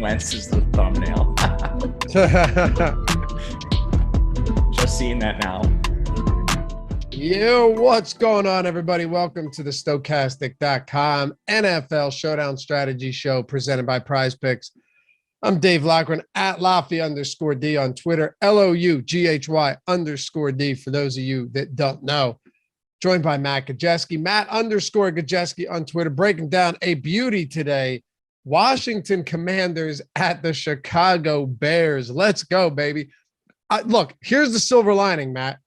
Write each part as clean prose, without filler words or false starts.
Wentz is the thumbnail. Just seeing that now. Yo, what's going on, everybody? Welcome to the Stokastic.com NFL Showdown Strategy Show presented by PrizePicks. I'm Dave Loughran at Laffy_D on Twitter, LOUGHY_D for those of you that don't know. Joined by Matt Gajewski, Matt_Gajewski on Twitter, breaking down a beauty today. Washington Commanders at the Chicago Bears. Let's go, baby. Look, here's the silver lining, Matt.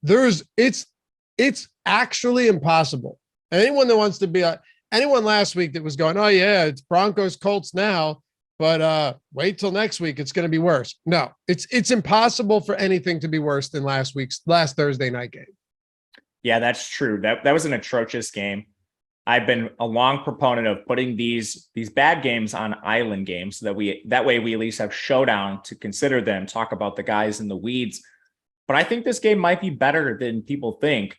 It's actually impossible. Anyone that wants to be anyone last week that was going, oh yeah, it's Broncos Colts now, but wait till next week, it's going to be worse. No, it's impossible for anything to be worse than last Thursday night game. Yeah, that's true. That was an atrocious game. I've been a long proponent of putting these bad games on island games so that way we at least have Showdown to consider them, talk about the guys in the weeds. But I think this game might be better than people think.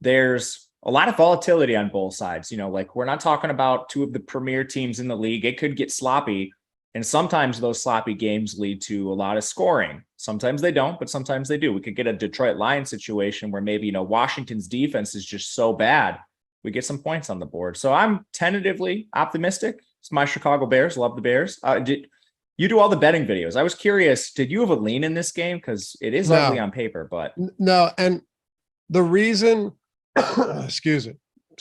There's a lot of volatility on both sides. You know, like we're not talking about two of the premier teams in the league. It could get sloppy. And sometimes those sloppy games lead to a lot of scoring. Sometimes they don't, but sometimes they do. We could get a Detroit Lions situation where maybe, Washington's defense is just so bad, we get some points on the board. So I'm tentatively optimistic. It's my Chicago Bears. Love the Bears. You do all the betting videos. I was curious, did you have a lean in this game? Because it is ugly on paper, but no. And the reason, excuse me,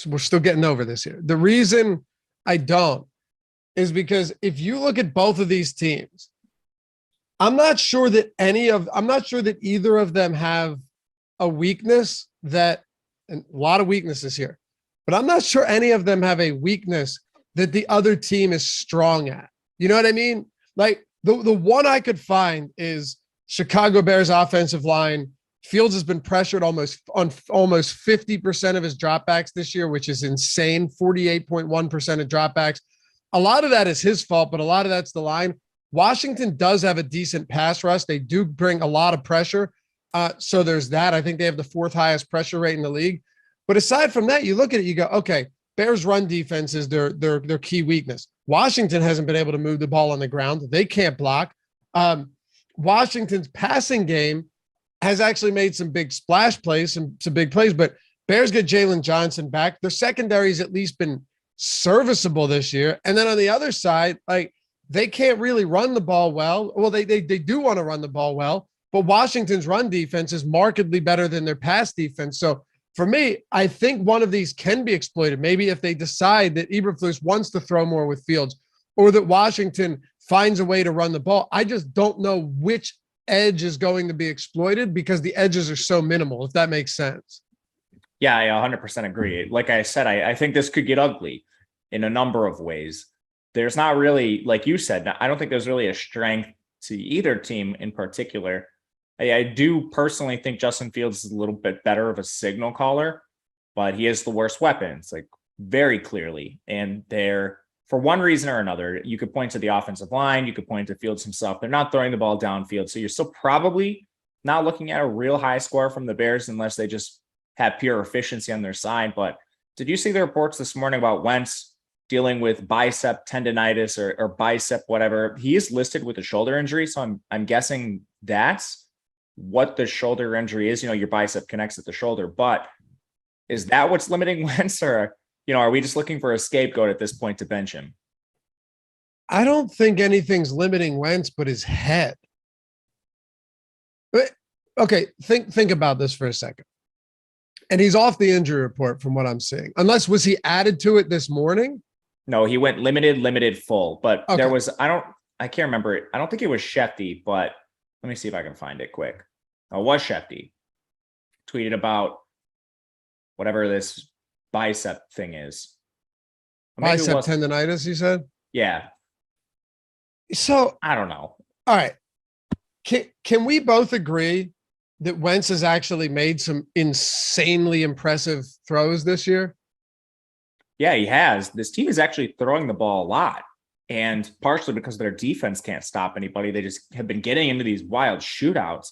we're still getting over this here. The reason I don't is because if you look at both of these teams, I'm not sure that either of them have a weakness and a lot of weaknesses here, but I'm not sure any of them have a weakness that the other team is strong at. You know what I mean? Like the one I could find is Chicago Bears offensive line. Fields has been pressured almost 50% of his dropbacks this year, which is insane. 48.1% of dropbacks. A lot of that is his fault, but a lot of that's the line. Washington does have a decent pass rush. They do bring a lot of pressure. So there's that. I think they have the fourth highest pressure rate in the league. But aside from that, you look at it, you go, okay, Bears run defense is their key weakness. Washington hasn't been able to move the ball on the ground. They can't block. Washington's passing game has actually made some big splash plays, some big plays, but Bears get Jalen Johnson back. Their secondary's at least been serviceable this year. And then on the other side, like they can't really run the ball well. Well, they do want to run the ball well, but Washington's run defense is markedly better than their pass defense. So for me, I think one of these can be exploited. Maybe if they decide that Eberflus wants to throw more with Fields or that Washington finds a way to run the ball. I just don't know which edge is going to be exploited because the edges are so minimal, if that makes sense. yeah, I 100% agree. Like I said, I think this could get ugly in a number of ways. There's not really, like you said, I don't think there's really a strength to either team in particular. I do personally think Justin Fields is a little bit better of a signal caller, but he is the worst weapons, like very clearly. And they're, for one reason or another, you could point to the offensive line, you could point to Fields himself. They're not throwing the ball downfield. So you're still probably not looking at a real high score from the Bears unless they just have pure efficiency on their side. But did you see the reports this morning about Wentz dealing with bicep tendonitis or bicep, whatever? He is listed with a shoulder injury. So I'm guessing that's what the shoulder injury is. Your bicep connects at the shoulder, but is that what's limiting Wentz, or, are we just looking for a scapegoat at this point to bench him? I don't think anything's limiting Wentz but his head. But, okay, think about this for a second. And he's off the injury report from what I'm seeing. Unless, was he added to it this morning? No, he went limited, full. But okay. There was, I can't remember it. I don't think it was Shefty, but let me see if I can find it quick. It was Shefty. Tweeted about whatever this bicep thing is. Bicep tendonitis, you said? Yeah. So I don't know. All right. Can we both agree that Wentz has actually made some insanely impressive throws this year? Yeah, he has. This team is actually throwing the ball a lot. And partially because their defense can't stop anybody. They just have been getting into these wild shootouts.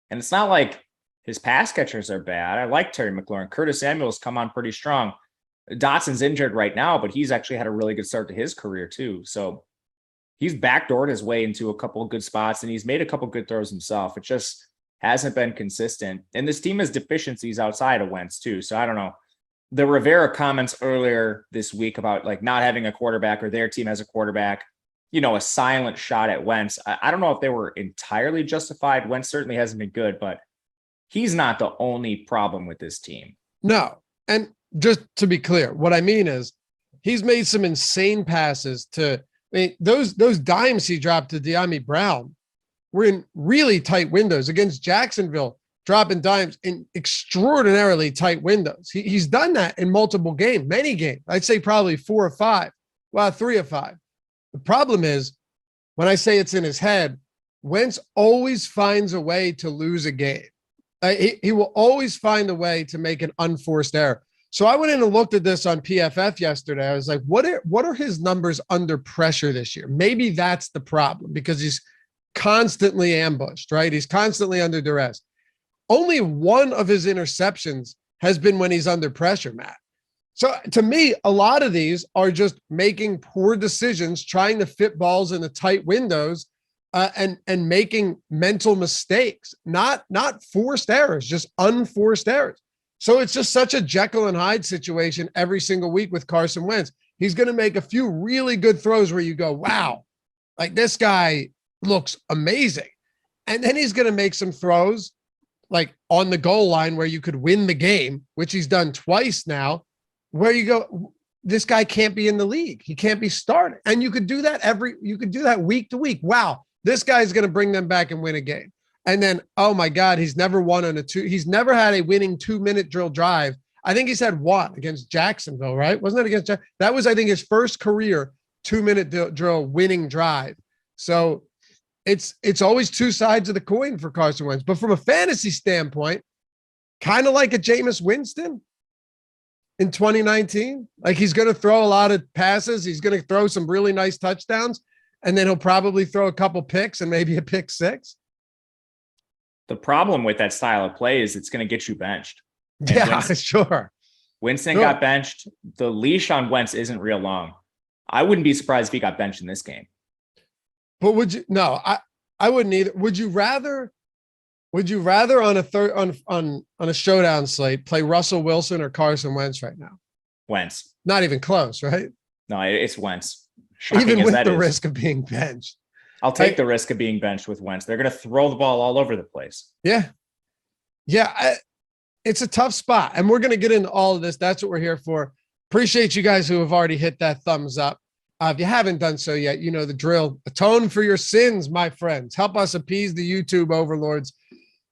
And it's not like his pass catchers are bad. I like Terry McLaurin. Curtis Samuel's come on pretty strong. Dotson's injured right now, but he's actually had a really good start to his career too. So he's backdoored his way into a couple of good spots and he's made a couple of good throws himself. It just hasn't been consistent. And this team has deficiencies outside of Wentz too. So I don't know. The Rivera comments earlier this week about like not having a quarterback or their team has a quarterback, a silent shot at Wentz. I don't know if they were entirely justified. Wentz certainly hasn't been good, but he's not the only problem with this team. No. And just to be clear, what I mean is he's made some insane passes those dimes he dropped to Dyami Brown were in really tight windows against Jacksonville, dropping dimes in extraordinarily tight windows. He's done that in multiple games, many games. I'd say probably 4 or 5. Well, 3 or 5. The problem is when I say it's in his head, Wentz always finds a way to lose a game. He will always find a way to make an unforced error. So I went in and looked at this on PFF yesterday. I was like, what are his numbers under pressure this year? Maybe that's the problem because he's constantly ambushed, right? He's constantly under duress. Only one of his interceptions has been when he's under pressure, Matt. So to me, a lot of these are just making poor decisions, trying to fit balls in the tight windows and making mental mistakes, not forced errors, just unforced errors. So it's just such a Jekyll and Hyde situation every single week with Carson Wentz. He's going to make a few really good throws where you go, wow, like this guy looks amazing. And then he's going to make some throws like on the goal line where you could win the game, which he's done twice now, where you go, this guy can't be in the league. He can't be started. And you could do that week to week. Wow, this guy's going to bring them back and win a game. And then, oh my God, he's never won on he's never had a winning 2-minute drill drive. I think he's had one against Jacksonville, right? Wasn't it against Jacksonville? That was, I think, his first career 2-minute drill winning drive. So it's always two sides of the coin for Carson Wentz. But from a fantasy standpoint, kind of like a Jameis Winston in 2019, like he's going to throw a lot of passes. He's going to throw some really nice touchdowns, and then he'll probably throw a couple picks and maybe a pick 6. The problem with that style of play is it's going to get you benched. And yeah, sure. Winston got benched. The leash on Wentz isn't real long. I wouldn't be surprised if he got benched in this game. But would you? No, I wouldn't either. Would you rather on a showdown slate play Russell Wilson or Carson Wentz right now? Wentz. Not even close, right? No, it's Wentz. Shocking even with the risk of being benched. I'll take the risk of being benched with Wentz. They're going to throw the ball all over the place. Yeah. Yeah. It's a tough spot. And we're going to get into all of this. That's what we're here for. Appreciate you guys who have already hit that thumbs up. If you haven't done so yet, you know the drill. Atone for your sins, my friends. Help us appease the YouTube overlords.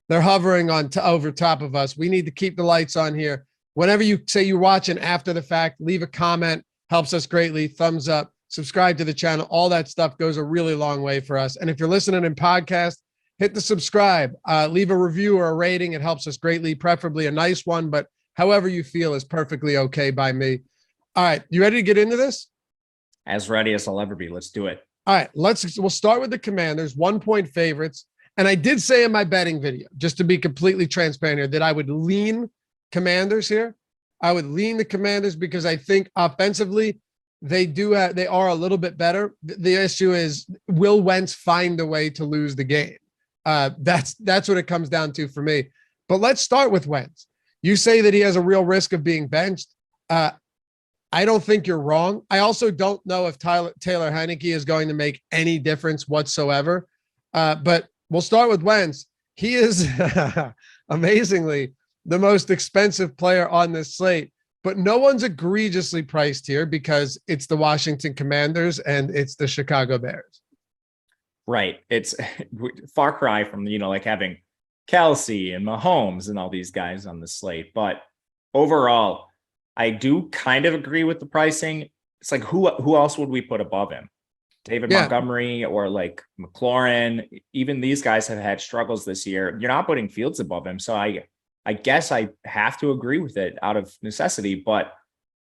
They're hovering over top of us. We need to keep the lights on here. Whenever you say you're watching after the fact, leave a comment. Helps us greatly. Thumbs up. Subscribe to the channel. All that stuff goes a really long way for us. And if you're listening in podcast, hit the subscribe, leave a review or a rating. It helps us greatly, preferably a nice one, but however you feel is perfectly okay by me. All right. You ready to get into this? As ready as I'll ever be. Let's do it. All right. We'll start with the Commanders, 1-point favorites. And I did say in my betting video, just to be completely transparent here, that I would lean Commanders here. I would lean the Commanders because I think offensively, they are a little bit better. The issue is, will Wentz find a way to lose the game? That's what it comes down to for me. But let's start with Wentz. You say that he has a real risk of being benched. I don't think you're wrong. I also don't know if Taylor Heinicke is going to make any difference whatsoever. But we'll start with Wentz. He is amazingly the most expensive player on this slate. But no one's egregiously priced here because it's the Washington Commanders and it's the Chicago Bears. Right. It's far cry from, like having Kelsey and Mahomes and all these guys on the slate. But overall, I do kind of agree with the pricing. It's like, who else would we put above him? David Montgomery or like McLaurin. Even these guys have had struggles this year. You're not putting Fields above him. So I guess I have to agree with it out of necessity, but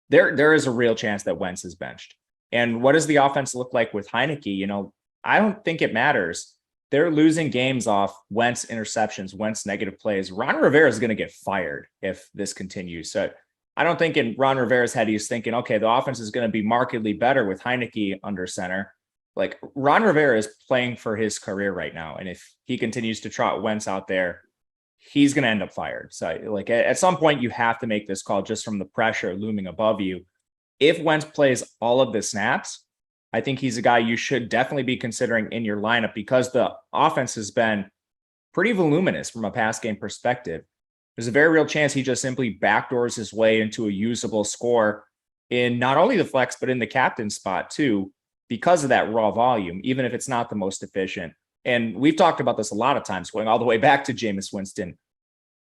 there is a real chance that Wentz is benched. And what does the offense look like with Heinicke? I don't think it matters. They're losing games off Wentz interceptions, Wentz negative plays. Ron Rivera is going to get fired if this continues. So I don't think in Ron Rivera's head, he's thinking, okay, the offense is going to be markedly better with Heinicke under center. like Ron Rivera is playing for his career right now. And if he continues to trot Wentz out there, he's going to end up fired. So like at some point you have to make this call just from the pressure looming above you. If Wentz plays all of the snaps, I think he's a guy you should definitely be considering in your lineup because the offense has been pretty voluminous from a pass game perspective. There's a very real chance he just simply backdoors his way into a usable score in not only the flex, but in the captain spot too, because of that raw volume, even if it's not the most efficient. And we've talked about this a lot of times, going all the way back to Jameis Winston.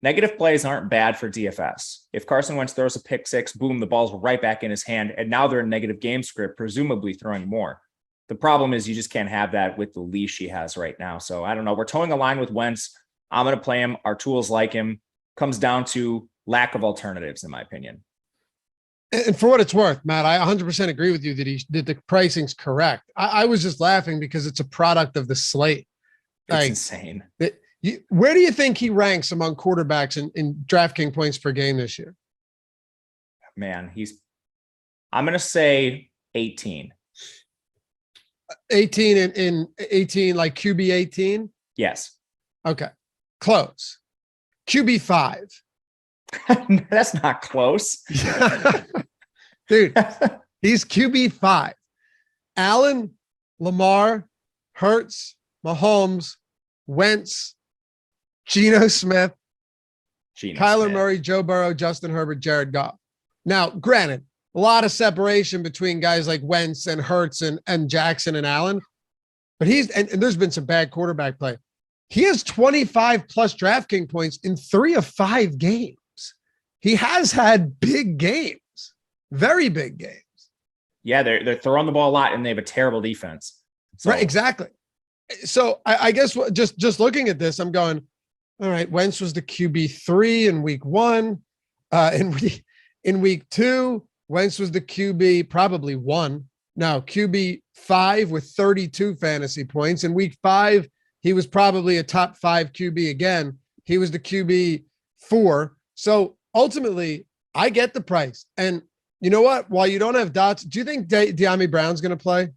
Negative plays aren't bad for DFS. If Carson Wentz throws a pick six, boom, the ball's right back in his hand, and now they're in negative game script, presumably throwing more. The problem is you just can't have that with the leash he has right now. So I don't know. We're towing a line with Wentz. I'm going to play him. Our tools like him. Comes down to lack of alternatives, in my opinion. And for what it's worth, Matt, I 100% agree with you that the pricing's correct. I was just laughing because it's a product of the slate. It's insane. Where do you think he ranks among quarterbacks in DraftKings points per game this year? Man, I'm going to say 18. 18 in 18, like QB 18? Yes. Okay. Close. QB 5. That's not close. Dude, he's QB 5. Allen, Lamar, Hurts, Mahomes, Wentz, Geno Smith, Kyler Murray, Joe Burrow, Justin Herbert, Jared Goff. Now, granted, a lot of separation between guys like Wentz and Hurts and Jackson and Allen, but and there's been some bad quarterback play. He has 25 plus DraftKings points in 3 of 5 games. He has had big games, very big games. Yeah, they're throwing the ball a lot, and they have a terrible defense. So. Right, exactly. So I guess just looking at this, I'm going, all right, Wentz was the QB3 in week 1. In week 2, Wentz was the QB probably 1. Now, QB5 with 32 fantasy points. In week 5, he was probably a top 5 QB again. He was the QB4. So ultimately, I get the price. And you know what? While you don't have dots, do you think Dyami Brown's going to play?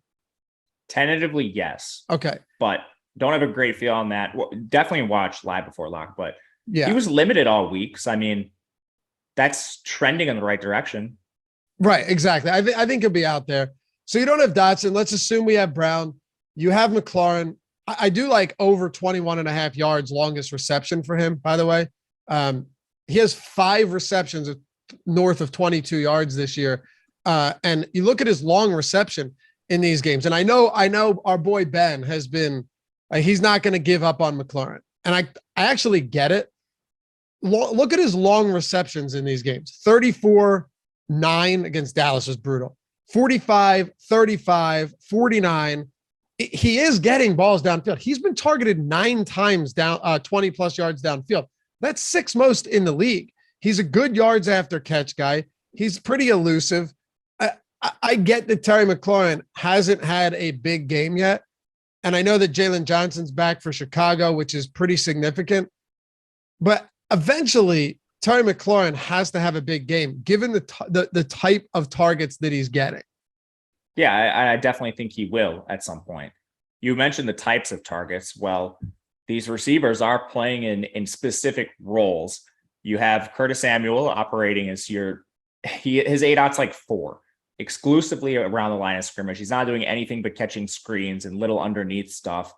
Tentatively, yes. Okay. But don't have a great feel on that. Well, definitely watch live before lock, but yeah, he was limited all week. So, I mean, that's trending in the right direction. Right. Exactly. I think he'll be out there. So you don't have Dotson. Let's assume we have Brown. You have McLaurin. I do like over 21.5 yards, longest reception for him, by the way. He has 5 receptions north of 22 yards this year. And you look at his long reception in these games. And I know our boy Ben has been, he's not going to give up on McLaurin. And I actually get it. Look at his long receptions in these games. 34-9 against Dallas was brutal. 45, 35, 49. He is getting balls downfield. He's been targeted 9 times down, 20 plus yards downfield. That's 6th most in the league. He's a good yards after catch guy. He's pretty elusive. I get that Terry McLaurin hasn't had a big game yet. And I know that Jalen Johnson's back for Chicago, which is pretty significant. But eventually, Terry McLaurin has to have a big game, given the type of targets that he's getting. Yeah, I definitely think he will at some point. You mentioned the types of targets. Well, these receivers are playing in specific roles. You have Curtis Samuel operating as his ADOT's like 4, exclusively around the line of scrimmage. He's not doing anything but catching screens and little underneath stuff.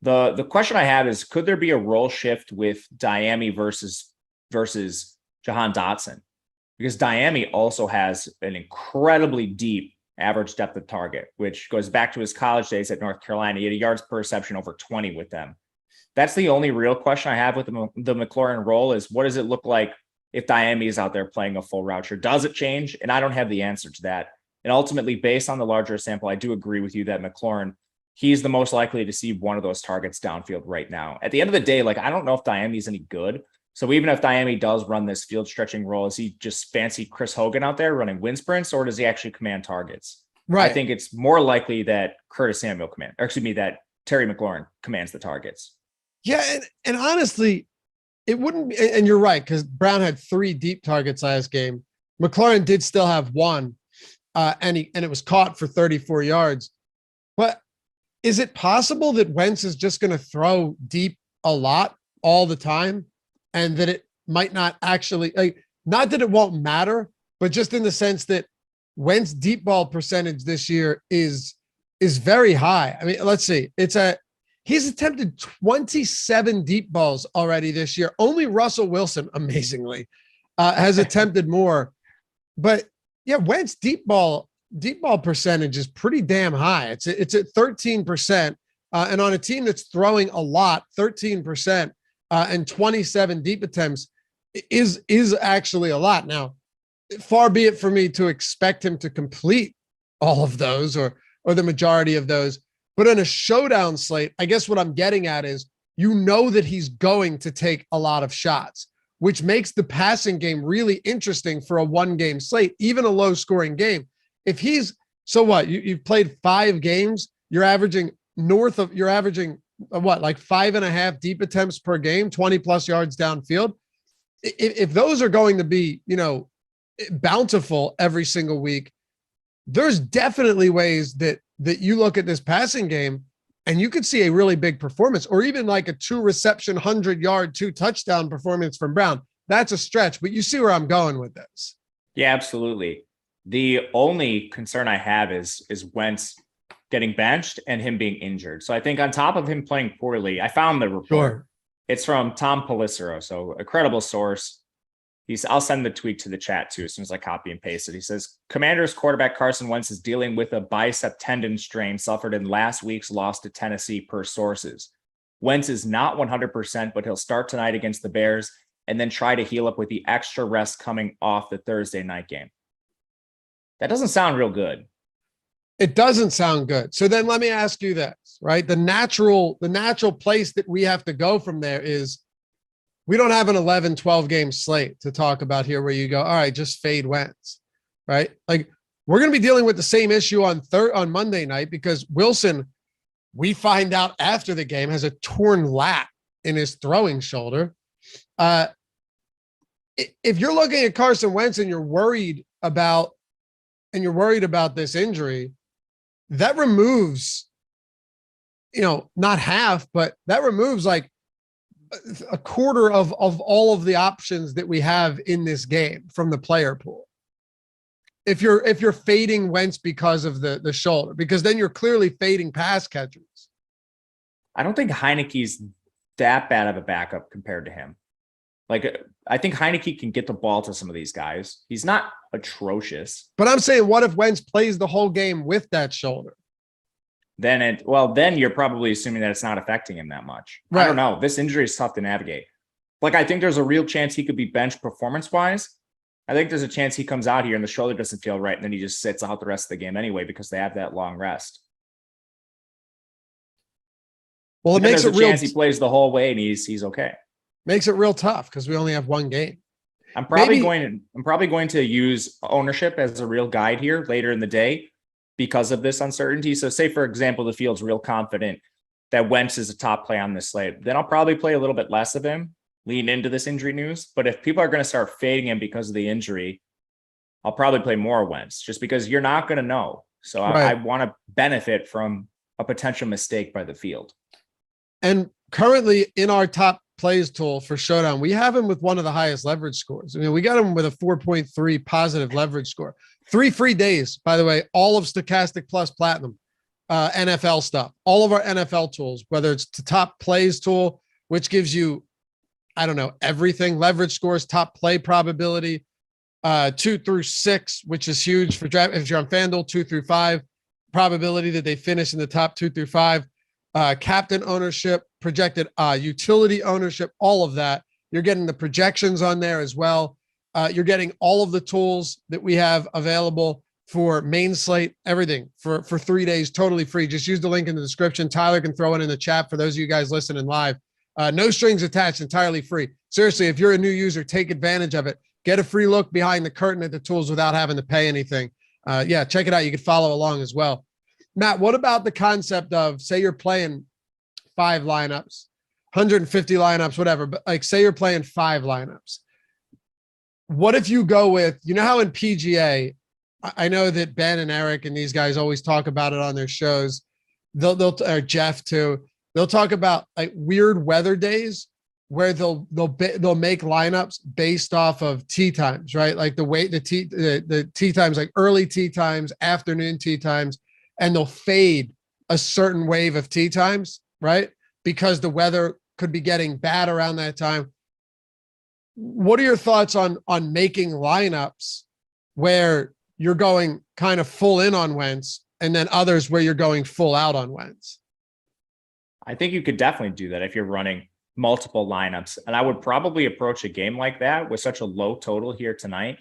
The question I have is, could there be a role shift with Dyami versus Jahan Dotson? Because Dyami also has an incredibly deep average depth of target, which goes back to his college days at North Carolina. He had a yards per reception over 20 with them. That's the only real question I have with the McLaurin role is, what does it look like if Dyami is out there playing a full route? Does it change? And I don't have the answer to that. And ultimately, based on the larger sample, I do agree with you that McLaurin, he's the most likely to see one of those targets downfield right now. At the end of the day, like, I don't know if Dyami is any good. So even if Dyami does run this field stretching role, is he just fancy Chris Hogan out there running wind sprints, or does he actually command targets? Right. I think it's more likely that that Terry McLaurin commands the targets. Yeah. And honestly, it wouldn't be, and you're right, because Brown had 3 deep targets last game. McLaurin did still have 1, and it was caught for 34 yards. But is it possible that Wentz is just going to throw deep a lot all the time and that it might not actually, like, not that it won't matter, but just in the sense that Wentz deep ball percentage this year is very high. I mean, let's see. He's attempted 27 deep balls already this year. Only Russell Wilson, amazingly, has attempted more. But yeah, Wentz deep ball percentage is pretty damn high. It's at 13%. And on a team that's throwing a lot, 13% and 27 deep attempts is actually a lot. Now, far be it for me to expect him to complete all of those or the majority of those. But in a showdown slate, I guess what I'm getting at is, you know that he's going to take a lot of shots, which makes the passing game really interesting for a 1-game slate, even a low scoring game. If he's, so what, you've played 5 games, you're averaging like 5.5 deep attempts per game, 20 plus yards downfield. If those are going to be, bountiful every single week, there's definitely ways that you look at this passing game and you could see a really big performance, or even like a 2-reception, 100-yard, 2-touchdown performance from Brown. That's a stretch, but you see where I'm going with this. Yeah, absolutely. The only concern I have is Wentz getting benched and him being injured. So I think on top of him playing poorly, I found the report. Sure. It's from Tom Pelissero, so a credible source. I'll send the tweet to the chat too as soon as I copy and paste it. He says, Commanders quarterback Carson Wentz is dealing with a bicep tendon strain suffered in last week's loss to Tennessee, per sources. Wentz is not 100%, but he'll start tonight against the Bears and then try to heal up with the extra rest coming off the Thursday night game. That doesn't sound real good. It doesn't sound good. So then let me ask you this, right? The natural place that we have to go from there is, we don't have an 11, 12 game slate to talk about here where you go, all right, just fade Wentz, right? Like, we're going to be dealing with the same issue on Monday night, because Wilson, we find out after the game, has a torn lat in his throwing shoulder. If you're looking at Carson Wentz and you're worried about this injury, that removes, not half, but that removes like a quarter of all of the options that we have in this game from the player pool. If you're fading Wentz because of the shoulder, because then you're clearly fading pass catchers. I don't think Heineke's that bad of a backup compared to him. Like, I think Heineke can get the ball to some of these guys. He's not atrocious. But I'm saying, what if Wentz plays the whole game with that shoulder? Then you're probably assuming that it's not affecting him that much. Right. I don't know. This injury is tough to navigate. Like, I think there's a real chance he could be benched performance-wise. I think there's a chance he comes out here and the shoulder doesn't feel right, and then he just sits out the rest of the game anyway because they have that long rest. Well, it makes it real. Chance he plays the whole way and he's okay. Makes it real tough because we only have one game. I'm probably going to use ownership as a real guide here later in the day because of this uncertainty. So say, for example, the field's real confident that Wentz is a top play on this slate. Then I'll probably play a little bit less of him, lean into this injury news. But if people are going to start fading him because of the injury, I'll probably play more Wentz just because you're not going to know. So right. I want to benefit from a potential mistake by the field. And currently in our top plays tool for Showdown, we have him with one of the highest leverage scores. I mean, we got him with a 4.3 positive leverage score. 3 free days, by the way, all of Stokastic Plus Platinum, NFL stuff, all of our NFL tools, whether it's the top plays tool, which gives you, I don't know, everything, leverage scores, top play probability, 2 through 6, which is huge for draft. If you're on FanDuel, 2 through 5, probability that they finish in the top 2 through 5, captain ownership, projected utility ownership, all of that. You're getting the projections on there as well. You're getting all of the tools that we have available for main slate, everything for 3 days, totally free. Just use the link in the description. Tyler can throw it in the chat for those of you guys listening live. No strings attached, entirely free. Seriously, if you're a new user, take advantage of it. Get a free look behind the curtain at the tools without having to pay anything. Yeah, check it out. You can follow along as well. Matt, what about the concept of, say you're playing 5 lineups, 150 lineups, whatever, but like say you're playing 5 lineups. What if you go with, how in PGA, I know that Ben and Eric and these guys always talk about it on their shows. or Jeff too. They'll talk about like weird weather days where they'll make lineups based off of tee times, right? Like the tee times, like early tee times, afternoon tee times, and they'll fade a certain wave of tee times, right? Because the weather could be getting bad around that time. What are your thoughts on making lineups where you're going kind of full in on Wentz and then others where you're going full out on Wentz? I think you could definitely do that if you're running multiple lineups. And I would probably approach a game like that with such a low total here tonight.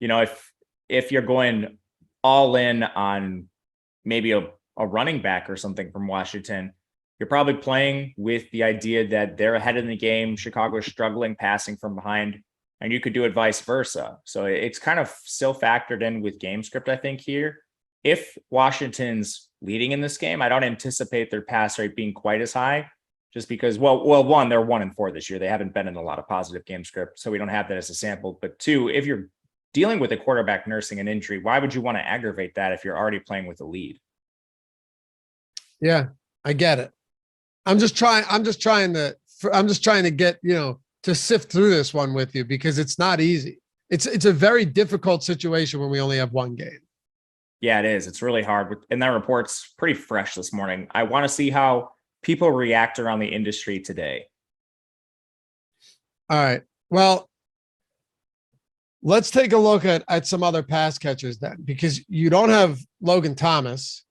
You know, if you're going all in on maybe a running back or something from Washington, you're probably playing with the idea that they're ahead in the game. Chicago is struggling passing from behind, and you could do it vice versa. So it's kind of still factored in with game script, I think, here. If Washington's leading in this game, I don't anticipate their pass rate being quite as high, just because, well, one, they're 1-4 this year. They haven't been in a lot of positive game script, so we don't have that as a sample. But two, if you're dealing with a quarterback nursing an injury, why would you want to aggravate that if you're already playing with a lead? Yeah, I get it. I'm just trying to get, to sift through this one with you because it's not easy. It's a very difficult situation when we only have one game. Yeah, it is. It's really hard. And that report's pretty fresh this morning. I want to see how people react around the industry today. All right. Well, let's take a look at some other pass catchers then, because you don't have Logan Thomas.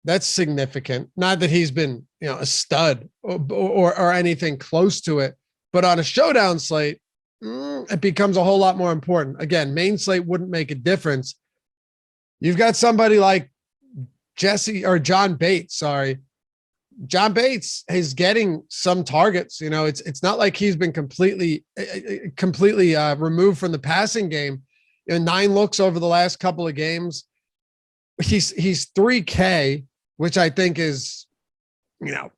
That's significant. Not that he's been, a stud or anything close to it, but on a showdown slate, it becomes a whole lot more important. Again, main slate wouldn't make a difference. You've got somebody like John Bates. Sorry. John Bates is getting some targets. It's not like he's been completely removed from the passing game. 9 looks over the last couple of games. He's 3K, which I think is,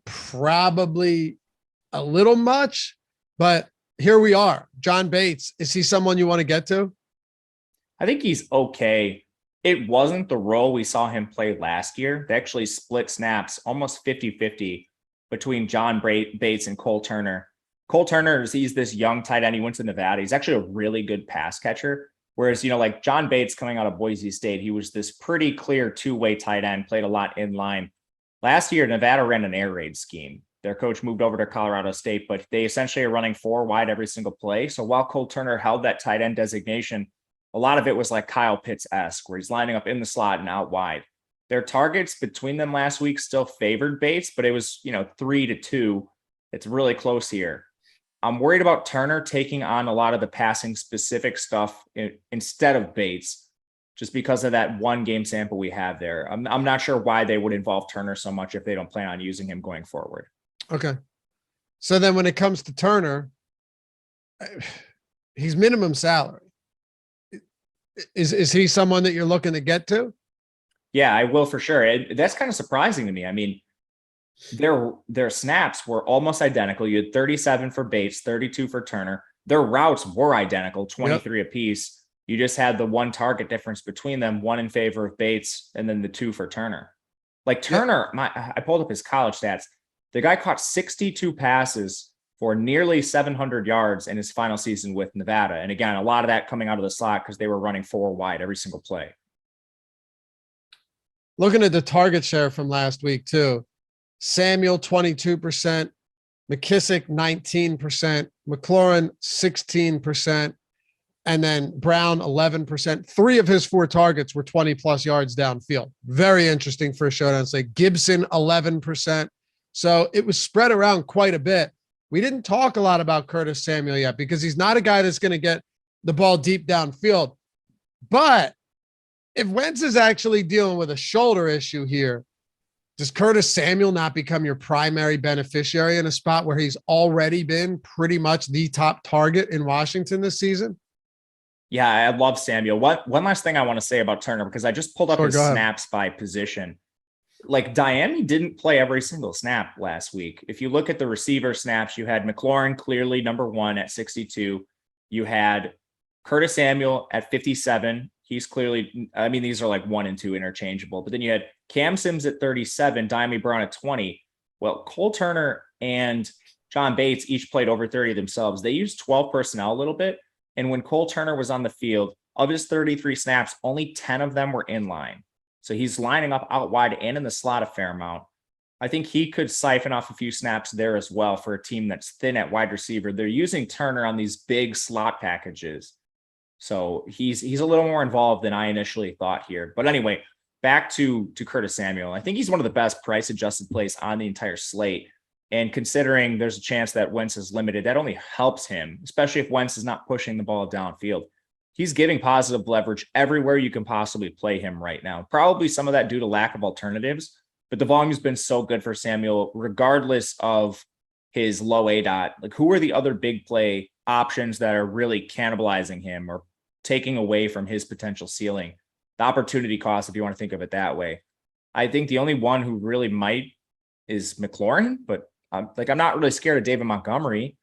probably a little much, but here we are. John Bates, is he someone you want to get to? I think he's okay. It wasn't the role we saw him play last year. They actually split snaps almost 50-50 between John Bates and Cole Turner. Cole Turner, he's this young tight end. He went to Nevada. He's actually a really good pass catcher. Whereas, like John Bates coming out of Boise State, he was this pretty clear two-way tight end, played a lot in line. Last year, Nevada ran an air raid scheme. Their coach moved over to Colorado State, but they essentially are running 4 wide every single play. So while Cole Turner held that tight end designation, a lot of it was like Kyle Pitts-esque, where he's lining up in the slot and out wide. Their targets between them last week still favored Bates, but it was, 3-2. It's really close here. I'm worried about Turner taking on a lot of the passing specific stuff instead of Bates, just because of that one game sample we have there. I'm not sure why they would involve Turner so much if they don't plan on using him going forward. Okay. So then when it comes to Turner, he's minimum salary. Is he someone that you're looking to get to? Yeah, I will for sure. That's kind of surprising to me. I mean, their snaps were almost identical. You had 37 for Bates, 32 for Turner. Their routes were identical, 23 apiece. You just had the one target difference between them, one in favor of Bates and then the 2 for Turner. Like Turner, I pulled up his college stats. The guy caught 62 passes for nearly 700 yards in his final season with Nevada. And again, a lot of that coming out of the slot because they were running 4 wide every single play. Looking at the target share from last week too, Samuel, 22%, McKissick, 19%, McLaurin, 16%, and then Brown, 11%. 3 of his 4 targets were 20 plus yards downfield. Very interesting for a showdown. Say Gibson, 11%. So it was spread around quite a bit. We didn't talk a lot about Curtis Samuel yet because he's not a guy that's going to get the ball deep downfield. But if Wentz is actually dealing with a shoulder issue here, does Curtis Samuel not become your primary beneficiary in a spot where he's already been pretty much the top target in Washington this season? Yeah, I love Samuel. One last thing I want to say about Turner, because I just pulled up his snaps by position. Like Dyami didn't play every single snap last week. If you look at the receiver snaps, you had McLaurin clearly number 1 at 62. You had Curtis Samuel at 57. He's clearly, these are like 1 and 2 interchangeable. But then you had Cam Sims at 37, Dyami Brown at 20. Well, Cole Turner and John Bates each played over 30 themselves. They used 12 personnel a little bit. And when Cole Turner was on the field, of his 33 snaps, only 10 of them were in line. So he's lining up out wide and in the slot a fair amount. I think he could siphon off a few snaps there as well for a team that's thin at wide receiver. They're using Turner on these big slot packages. So he's a little more involved than I initially thought here. But anyway, back to Curtis Samuel. I think he's one of the best price adjusted plays on the entire slate. And considering there's a chance that Wentz is limited, that only helps him, especially if Wentz is not pushing the ball downfield. He's giving positive leverage everywhere you can possibly play him right now. Probably some of that due to lack of alternatives, but the volume's been so good for Samuel, regardless of his low ADOT. Like, who are the other big play options that are really cannibalizing him or taking away from his potential ceiling? The opportunity cost, if you want to think of it that way. I think the only one who really might is McLaurin, but I'm not really scared of David Montgomery.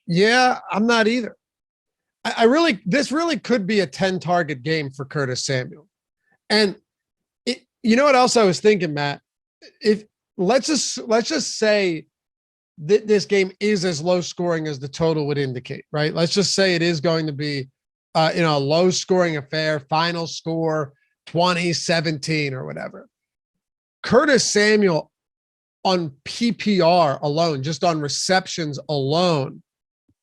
Yeah, I'm not either. This really could be a 10 target game for Curtis Samuel. And you know what else I was thinking, Matt? Let's just say that this game is as low scoring as the total would indicate, right? Let's just say it is going to be, a low scoring affair, final score 20-17 or whatever. Curtis Samuel on PPR alone, just on receptions alone,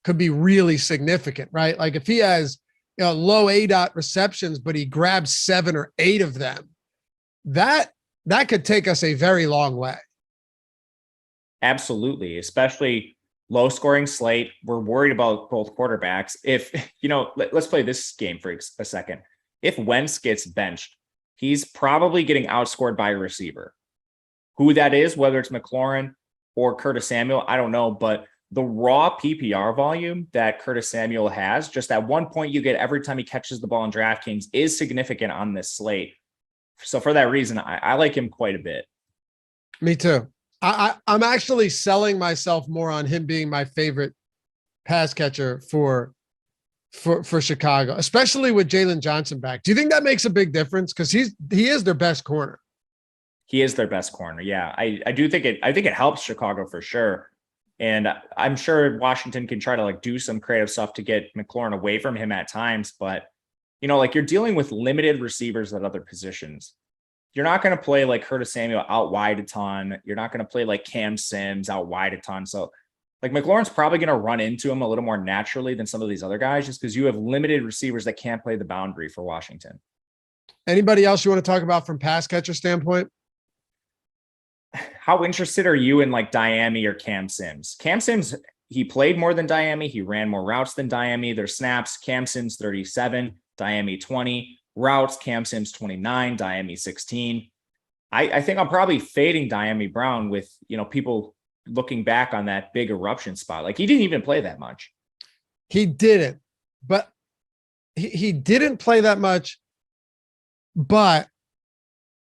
could be really significant, right? Like if he has low ADOT receptions, but he grabs 7 or 8 of them, that could take us a very long way. Absolutely, especially low scoring slate. We're worried about both quarterbacks. If, let's play this game for a second. If Wentz gets benched, he's probably getting outscored by a receiver. Who that is, whether it's McLaurin or Curtis Samuel, I don't know, but the raw PPR volume that Curtis Samuel has, just that 1 point you get every time he catches the ball in DraftKings, is significant on this slate. So for that reason, I like him quite a bit. Me too. I'm actually selling myself more on him being my favorite pass catcher for Chicago, especially with Jalen Johnson back. Do you think that makes a big difference? Because he is their best corner. He is their best corner. Yeah, I do think it. I think it helps Chicago for sure. And I'm sure Washington can try to do some creative stuff to get McLaurin away from him at times. But, you're dealing with limited receivers at other positions. You're not going to play like Curtis Samuel out wide a ton. You're not going to play like Cam Sims out wide a ton. So McLaurin's probably going to run into him a little more naturally than some of these other guys, just because you have limited receivers that can't play the boundary for Washington. Anybody else you want to talk about from pass catcher standpoint? How interested are you in Dyami or Cam Sims? Cam Sims, he played more than Dyami. He ran more routes than Dyami. Their snaps, Cam Sims 37, Dyami 20. Routes, Cam Sims 29, Dyami 16. I think I'm probably fading Dyami Brown with, people looking back on that big eruption spot. He didn't even play that much. He didn't, but he didn't play that much, but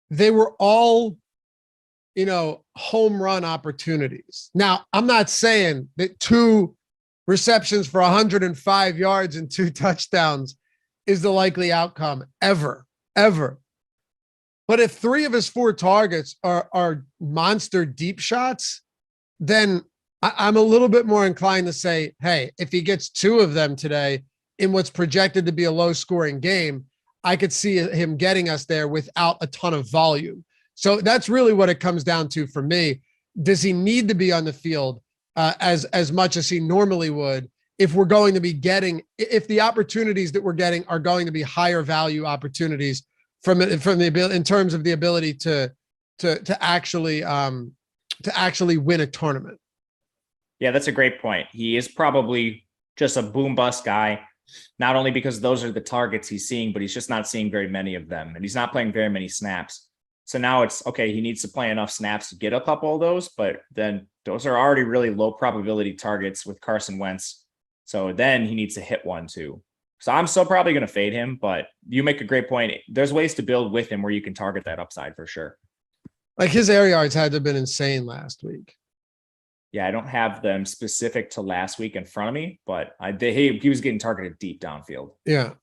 they were all, home run opportunities. Now, I'm not saying that 2 receptions for 105 yards and 2 touchdowns is the likely outcome ever. But if 3 of his 4 targets are monster deep shots, then I'm a little bit more inclined to say, hey, if he gets 2 of them today in what's projected to be a low scoring game, I could see him getting us there without a ton of volume. So that's really what it comes down to for me. Does he need to be on the field as much as he normally would if we're going to be if the opportunities that we're getting are going to be higher value opportunities from the ability in terms of the ability to actually win a tournament? Yeah, that's a great point. He is probably just a boom bust guy, not only because those are the targets he's seeing, but he's just not seeing very many of them, and he's not playing very many snaps. So now it's okay. He needs to play enough snaps to get a couple of those, but then those are already really low probability targets with Carson Wentz. So then he needs to hit one too. So I'm still probably going to fade him, but you make a great point. There's ways to build with him where you can target that upside for sure. His air yards had to have been insane last week. Yeah, I don't have them specific to last week in front of me, but he was getting targeted deep downfield. Yeah.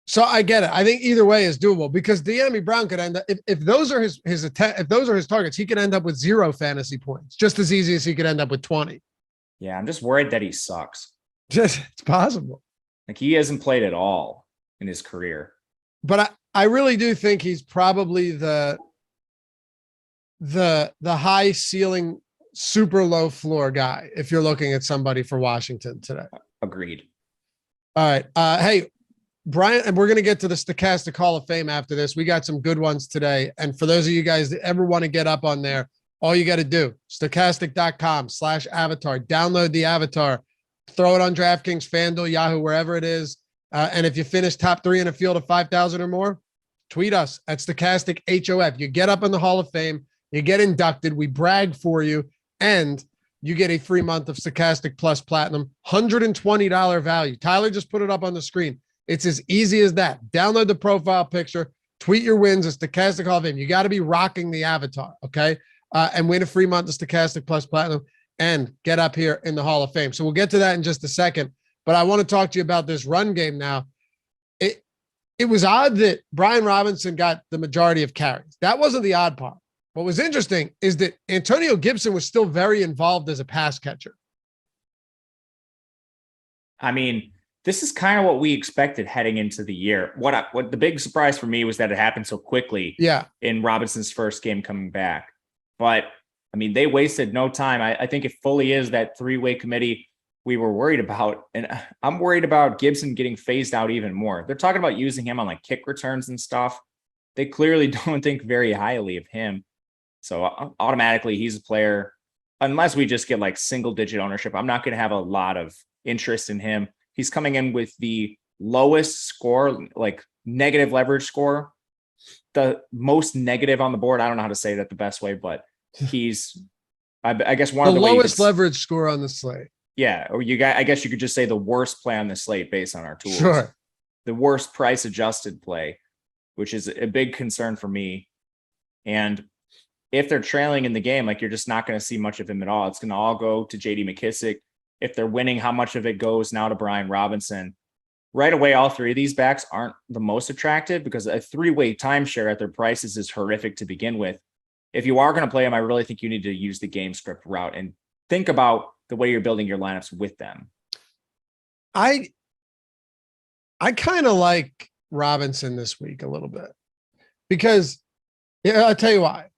So I get it. I think either way is doable because Dyami Brown could end up if those are if those are his targets, he could end up with 0 fantasy points, just as easy as he could end up with 20. Yeah, I'm just worried that he sucks. Just it's possible. Like he hasn't played at all in his career. But I really do think he's probably the high ceiling, super low floor guy if you're looking at somebody for Washington today. Agreed. All right. Hey, Brian, and we're going to get to the Stokastic Hall of Fame after this. We got some good ones today. And for those of you guys that ever want to get up on there, all you got to do, stokastic.com/avatar, download the avatar, throw it on DraftKings, FanDuel, Yahoo, wherever it is. And if you finish top 3 in a field of 5,000 or more, tweet us at Stokastic HOF. You get up in the Hall of Fame, you get inducted, we brag for you, and you get a free month of Stokastic Plus Platinum, $120 value. Tyler just put it up on the screen. It's as easy as that. Download the profile picture, tweet your wins at Stokastic Hall of Fame. You got to be rocking the avatar, okay? And win a free month of Stokastic Plus Platinum and get up here in the Hall of Fame. So we'll get to that in just a second. But I want to talk to you about this run game now. It was odd that Brian Robinson got the majority of carries. That wasn't the odd part. What was interesting is that Antonio Gibson was still very involved as a pass catcher. I mean, this is kind of what we expected heading into the year. What the big surprise for me was that it happened so quickly. Yeah. In Robinson's first game coming back. But I mean, they wasted no time. I think it fully is that 3-way committee we were worried about. And I'm worried about Gibson getting phased out even more. They're talking about using him on like kick returns and stuff. They clearly don't think very highly of him. So automatically he's a player, unless we just get like single digit ownership. I'm not going to have a lot of interest in him. He's coming in with the lowest score, like negative leverage score, the most negative on the board. I don't know how to say that the best way, but he's, I guess, one of the lowest leverage score on the slate. Yeah. Or I guess you could just say the worst play on the slate based on our tools. Sure. The worst price adjusted play, which is a big concern for me. And if they're trailing in the game, like you're just not going to see much of him at all. It's going to all go to JD McKissic. If they're winning, how much of it goes now to Brian Robinson? Right away, all 3 of these backs aren't the most attractive because a 3-way timeshare at their prices is horrific to begin with. If you are going to play them, I really think you need to use the game script route and think about the way you're building your lineups with them. I kind of like Robinson this week a little bit because I'll tell you why.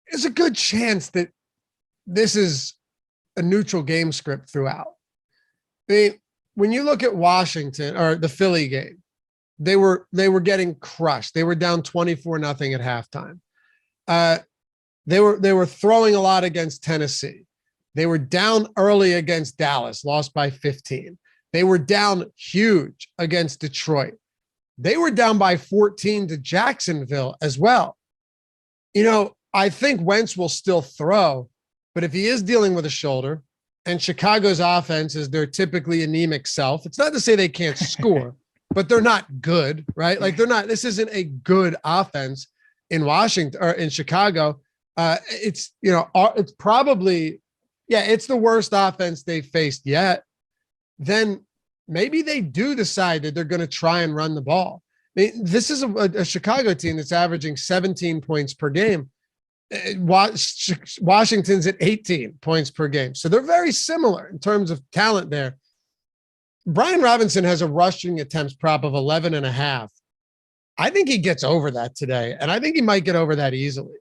There's a good chance that this is a neutral game script throughout. I mean, when you look at Washington or the Philly game, they were getting crushed. They were down 24-0 at halftime. They were throwing a lot against Tennessee. They were down early against Dallas, lost by 15. They were down huge against Detroit. They were down by 14 to Jacksonville as well. You know, I think Wentz will still throw, but if he is dealing with a shoulder and Chicago's offense is their typically anemic self, it's not to say they can't score, but they're not good, right? Like this isn't a good offense in Washington or in Chicago. It's probably, it's the worst offense they've faced yet. Then maybe they do decide that they're going to try and run the ball. I mean, this is a Chicago team that's averaging 17 points per game. Washington's at 18 points per game. So they're very similar in terms of talent there. Brian Robinson has a rushing attempts prop of 11.5. I think he gets over that today, and I think he might get over that easily.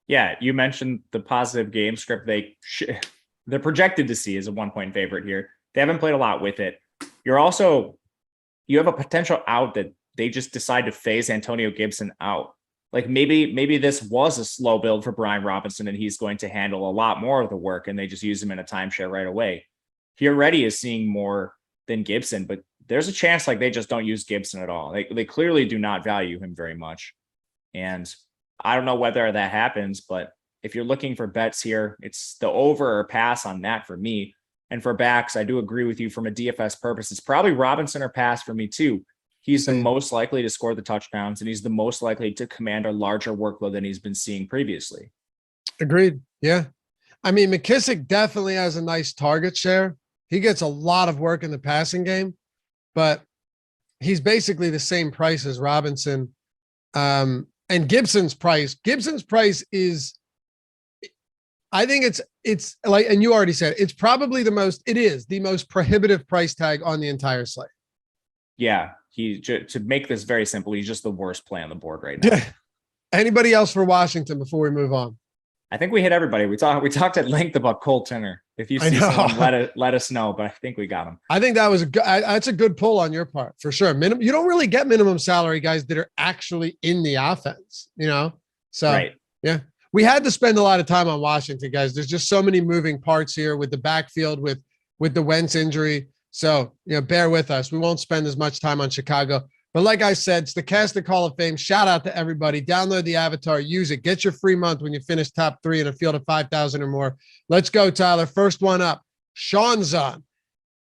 Yeah, you mentioned the positive game script they're projected to see as a 1-point favorite here. They haven't played a lot with it. You have a potential out that they just decide to phase Antonio Gibson out. Like maybe this was a slow build for Brian Robinson and he's going to handle a lot more of the work and they just use him in a timeshare right away. He already is seeing more than Gibson, but there's a chance like they just don't use Gibson at all. They clearly do not value him very much. And I don't know whether that happens, but if you're looking for bets here, it's the over or pass on that for me. And for backs, I do agree with you from a DFS purpose. It's probably Robinson or pass for me too. He's the most likely to score the touchdowns, and he's the most likely to command a larger workload than he's been seeing previously. Agreed. Yeah. I mean, McKissic definitely has a nice target share. He gets a lot of work in the passing game, but he's basically the same price as Robinson. And Gibson's price is, I think it's like, and you already said, it's probably the most prohibitive price tag on the entire slate. Yeah. To make this very simple, he's just the worst play on the board right now. Anybody else for Washington before we move on? I think we hit everybody. We talked at length about Cole Turner. If you see someone, let us know. But I think we got him. I think that was that's a good pull on your part for sure. You don't really get minimum salary guys that are actually in the offense, So right. Yeah, we had to spend a lot of time on Washington, guys. There's just so many moving parts here with the backfield, with the Wentz injury. So bear with us. We won't spend as much time on Chicago. But like I said, Stokastic Hall of Fame, shout out to everybody. Download the avatar, use it. Get your free month when you finish top 3 in a field of 5,000 or more. Let's go, Tyler. First one up. Sean's on.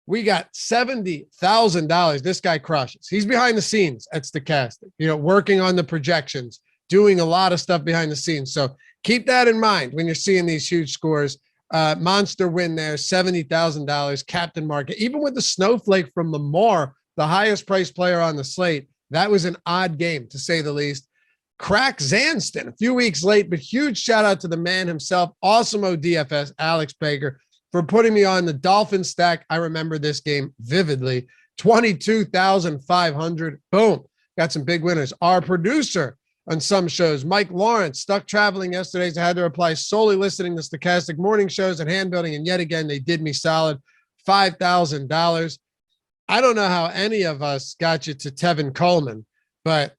We got $70,000. This guy crushes. He's behind the scenes at Stokastic, working on the projections, doing a lot of stuff behind the scenes. So keep that in mind when you're seeing these huge scores. Monster win there, $70,000, captain market. Even with the snowflake from Lamar, the highest priced player on the slate, that was an odd game to say the least. Crack Zanston, a few weeks late, but huge shout out to the man himself, awesome DFS, Alex Baker, for putting me on the Dolphins stack. I remember this game vividly. 22,500. Boom. Got some big winners. Our producer on some shows, Mike Lawrence, stuck traveling yesterday, so I had to reply solely listening to Stokastic morning shows and hand building, and yet again, they did me solid. $5,000. I don't know how any of us got you to Tevin Coleman, but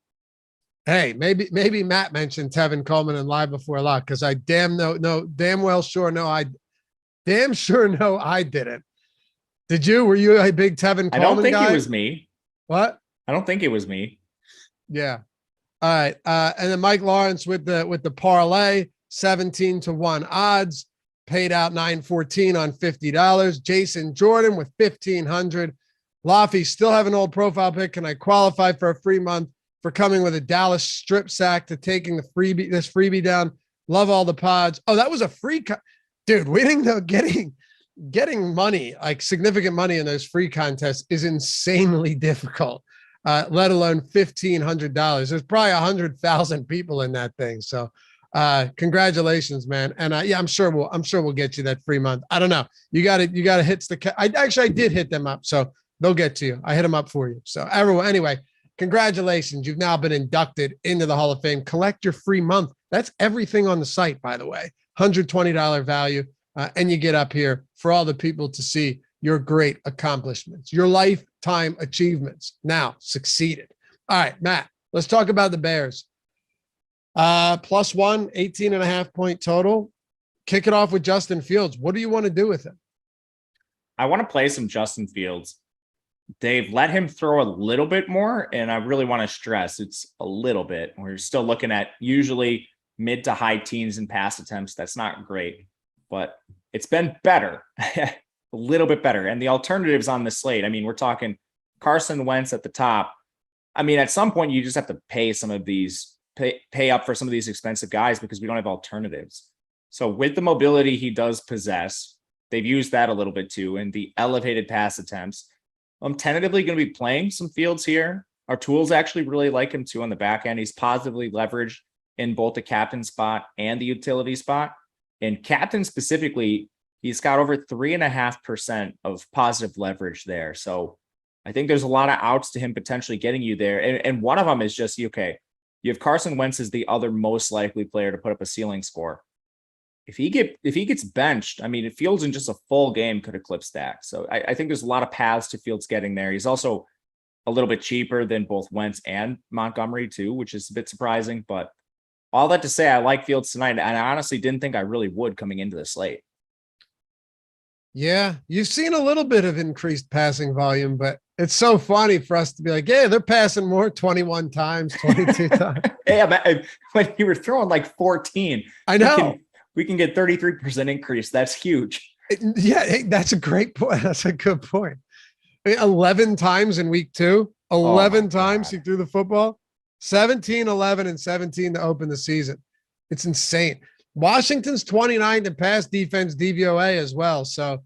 hey, maybe Matt mentioned Tevin Coleman in Live Before Lock, because I damn sure know I didn't. Did you? Were you a big Tevin Coleman guy? I don't think it was me. What? I don't think it was me. Yeah. All right. And then Mike Lawrence with the parlay, 17-1 odds, paid out $914 on $50. Jason Jordan with $1,500. Laffy, still have an old profile pick. Can I qualify for a free month for coming with a Dallas strip sack to taking this freebie down? Love all the pods. Oh, that was a free dude. Winning though, getting money, like significant money in those free contests is insanely difficult. Let alone $1,500. There's probably 100,000 people in that thing. So congratulations, man. And I'm sure we'll get you that free month. I don't know. You got to hit I did hit them up. So they'll get to you. I hit them up for you. So everyone, anyway, congratulations. You've now been inducted into the Hall of Fame. Collect your free month. That's everything on the site, by the way. $120 value. And you get up here for all the people to see your great accomplishments, your lifetime achievements. Now succeeded. All right, Matt, let's talk about the Bears. +1, 18.5 point total. Kick it off with Justin Fields. What do you want to do with him? I want to play some Justin Fields. They've let him throw a little bit more, and I really want to stress it's a little bit. We're still looking at usually mid to high teens in pass attempts. That's not great, but it's been better, a little bit better. And the alternatives on the slate, I mean, we're talking Carson Wentz at the top. I mean, at some point you just have to pay some of these, pay up for some of these expensive guys because we don't have alternatives. So with the mobility he does possess, they've used that a little bit too, and the elevated pass attempts. I'm tentatively going to be playing some Fields here. Our tools actually really like him too on the back end. He's positively leveraged in both the captain spot and the utility spot. And captain specifically, he's got over 3.5% of positive leverage there. So I think there's a lot of outs to him potentially getting you there. And one of them is just, okay, you have Carson Wentz as the other most likely player to put up a ceiling score. If he gets benched, I mean, Fields in just a full game could eclipse that. So I think there's a lot of paths to Fields getting there. He's also a little bit cheaper than both Wentz and Montgomery too, which is a bit surprising. But all that to say, I like Fields tonight, and I honestly didn't think I really would coming into the slate. Yeah, you've seen a little bit of increased passing volume, but it's so funny for us to be like, yeah, they're passing more 21 times, 22 times. Yeah, when you were throwing like 14, I know. We can get 33% increase. That's huge. Yeah, hey, that's a great point. That's a good point. 11 times in week 2, 11 times he threw the football, 17, 11, and 17 to open the season. It's insane. Washington's 29 to pass defense DVOA as well. So,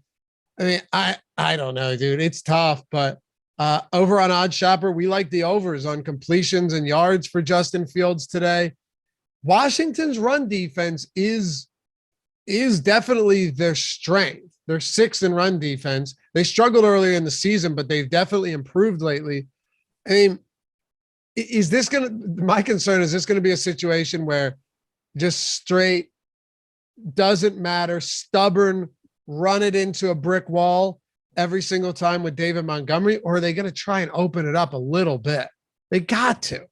I mean, I don't know, dude. It's tough, but Over on Odd Shopper, we like the overs on completions and yards for Justin Fields today. Washington's run defense is definitely their strength. They're 6th in run defense. They struggled earlier in the season, but they've definitely improved lately. I mean, my concern is this going to be a situation where just straight doesn't matter, stubborn, run it into a brick wall every single time with David Montgomery, or are they going to try and open it up a little bit? They got to.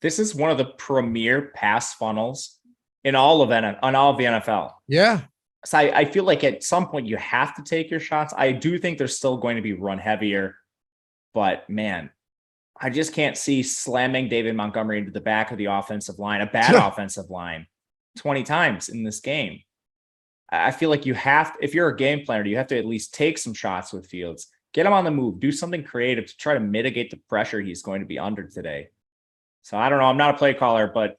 This is one of the premier pass funnels in all of the NFL. Yeah. So I feel like at some point you have to take your shots. I do think they're still going to be run heavier, but man, I just can't see slamming David Montgomery into the back of the offensive line, a bad offensive line, 20 times in this game. I feel like if you're a game planner, you have to at least take some shots with Fields, get him on the move, do something creative to try to mitigate the pressure he's going to be under today. So I don't know. I'm not a play caller, but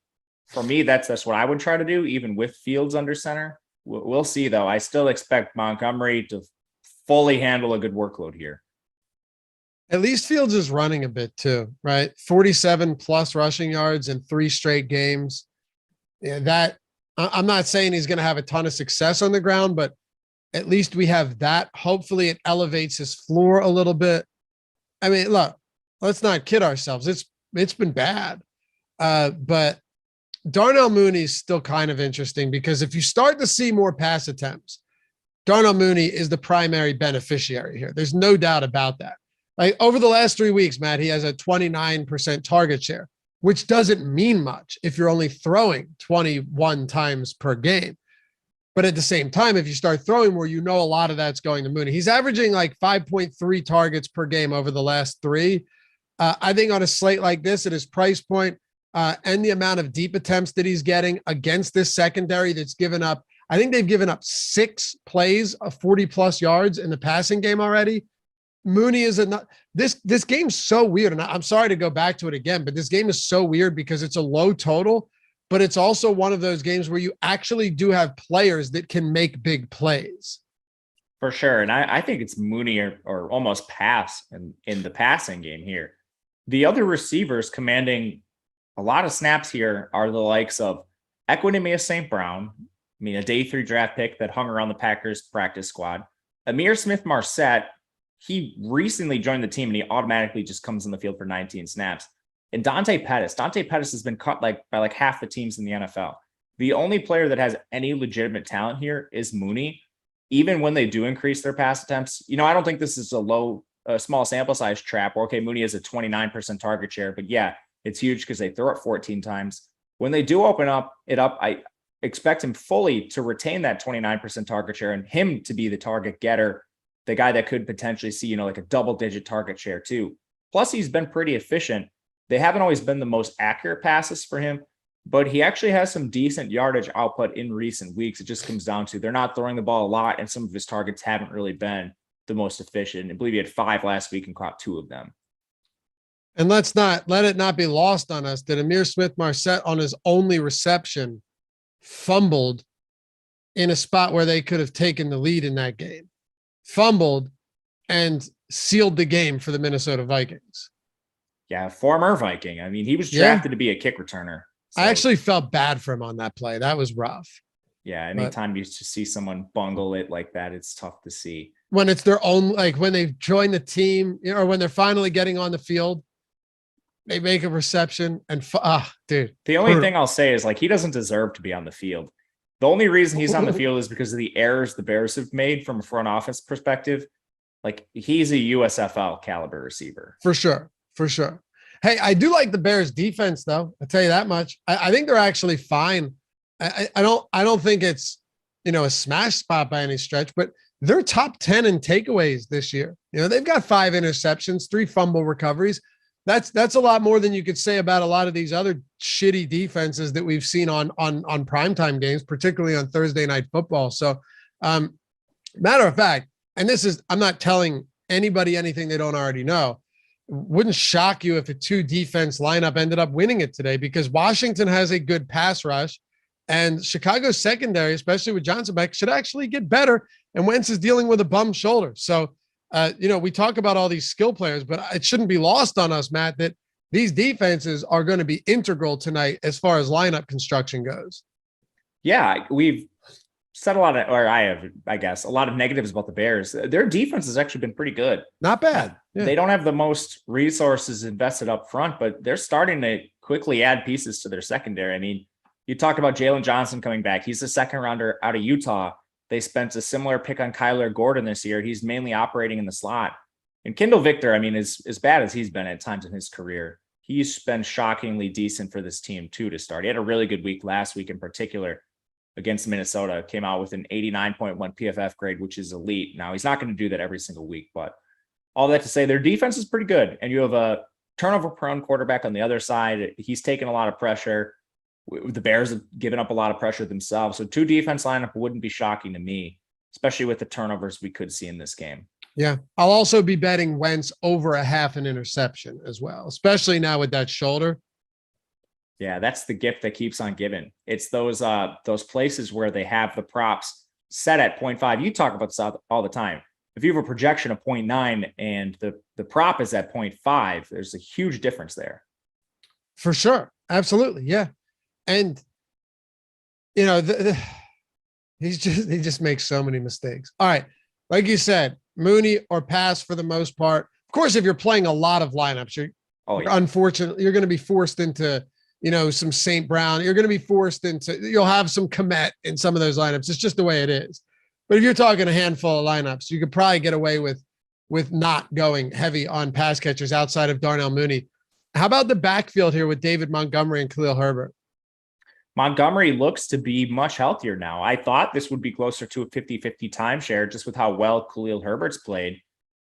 for me, that's what I would try to do, even with Fields under center. We'll see, though. I still expect Montgomery to fully handle a good workload here. At least Fields is running a bit too, right? 47 plus rushing yards in 3 straight games. Yeah, I'm not saying he's going to have a ton of success on the ground, but at least we have that. Hopefully it elevates his floor a little bit. I mean, look, let's not kid ourselves. It's been bad. But Darnell Mooney is still kind of interesting because if you start to see more pass attempts, Darnell Mooney is the primary beneficiary here. There's no doubt about that. Like over the last 3 weeks, Matt, he has a 29% target share, which doesn't mean much if you're only throwing 21 times per game. But at the same time, if you start throwing more, you know a lot of that's going to Mooney. He's averaging like 5.3 targets per game over the last 3. I think on a slate like this, at his price point and the amount of deep attempts that he's getting against this secondary that's given up, I think they've given up 6 plays of 40-plus yards in the passing game already. Mooney is this game's so weird. And I'm sorry to go back to it again, but this game is so weird because it's a low total, but it's also one of those games where you actually do have players that can make big plays. For sure. And I think it's Mooney or almost pass in the passing game here. The other receivers commanding a lot of snaps here are the likes of Equanimeous St. Brown. I mean, a day 3 draft pick that hung around the Packers practice squad. Amir Smith-Marset, he recently joined the team and he automatically just comes in the field for 19 snaps. And Dante Pettis has been cut by half the teams in the NFL. The only player that has any legitimate talent here is Mooney. Even when they do increase their pass attempts, I don't think this is a small sample size trap. Okay, Mooney has a 29% target share, but yeah, it's huge because they throw it 14 times. When they do open it up, I expect him fully to retain that 29% target share and him to be the target getter, the guy that could potentially see, like a double-digit target share too. Plus, he's been pretty efficient. They haven't always been the most accurate passes for him, but he actually has some decent yardage output in recent weeks. It just comes down to they're not throwing the ball a lot, and some of his targets haven't really been the most efficient. I believe he had 5 last week and caught 2 of them. And let it not be lost on us that Amir Smith-Marset on his only reception fumbled in a spot where they could have taken the lead in that game. Fumbled and sealed the game for the Minnesota Vikings. Yeah, former Viking. I mean, he was drafted to be a kick returner. So, I actually felt bad for him on that play. That was rough. Yeah, anytime you just see someone bungle it like that, it's tough to see. When it's their own, like when they join the team or when they're finally getting on the field, they make a reception and dude. The only thing I'll say is he doesn't deserve to be on the field. The only reason he's on the field is because of the errors the Bears have made from a front office perspective. He's a USFL caliber receiver. For sure. Hey, I do like the Bears defense though. I'll tell you that much. I think they're actually fine. I don't think it's, a smash spot by any stretch, but they're top 10 in takeaways this year. They've got 5 interceptions, 3 fumble recoveries. That's a lot more than you could say about a lot of these other shitty defenses that we've seen on primetime games, particularly on Thursday Night Football. So, matter of fact, and I'm not telling anybody anything they don't already know. Wouldn't shock you if a 2 defense lineup ended up winning it today because Washington has a good pass rush and Chicago's secondary, especially with Johnson back, should actually get better. And Wentz is dealing with a bum shoulder. So We talk about all these skill players, but it shouldn't be lost on us, Matt, that these defenses are going to be integral tonight as far as lineup construction goes. Yeah, we've said a lot of, or I have, I guess, a lot of negatives about the Bears. Their defense has actually been pretty good. Not bad. Yeah. They don't have the most resources invested up front, but they're starting to quickly add pieces to their secondary. I mean, you talked about Jalen Johnson coming back. He's a second rounder out of Utah. They spent a similar pick on Kyler Gordon this year. He's mainly operating in the slot. And Kendall Victor, I mean, as bad as he's been at times in his career, he's been shockingly decent for this team too to start. He had a really good week last week in particular against Minnesota, came out with an 89.1 PFF grade, which is elite. Now, he's not going to do that every single week, but all that to say, their defense is pretty good. And you have a turnover-prone quarterback on the other side. He's taken a lot of pressure. The Bears have given up a lot of pressure themselves. So 2 defense lineup wouldn't be shocking to me, especially with the turnovers we could see in this game. Yeah. I'll also be betting Wentz over a half an interception as well, especially now with that shoulder. Yeah, that's the gift that keeps on giving. It's those places where they have the props set at 0.5. You talk about this all the time. If you have a projection of 0.9 and the prop is at 0.5, there's a huge difference there. For sure. Absolutely. Yeah. And, he just makes so many mistakes. All right. Like you said, Mooney or pass for the most part. Of course, if you're playing a lot of lineups, unfortunately, you're going to be forced into, some St. Brown. You're going to be forced into, you'll have some Komet in some of those lineups. It's just the way it is. But if you're talking a handful of lineups, you could probably get away with not going heavy on pass catchers outside of Darnell Mooney. How about the backfield here with David Montgomery and Khalil Herbert? Montgomery looks to be much healthier now. I thought this would be closer to a 50-50 timeshare just with how well Khalil Herbert's played.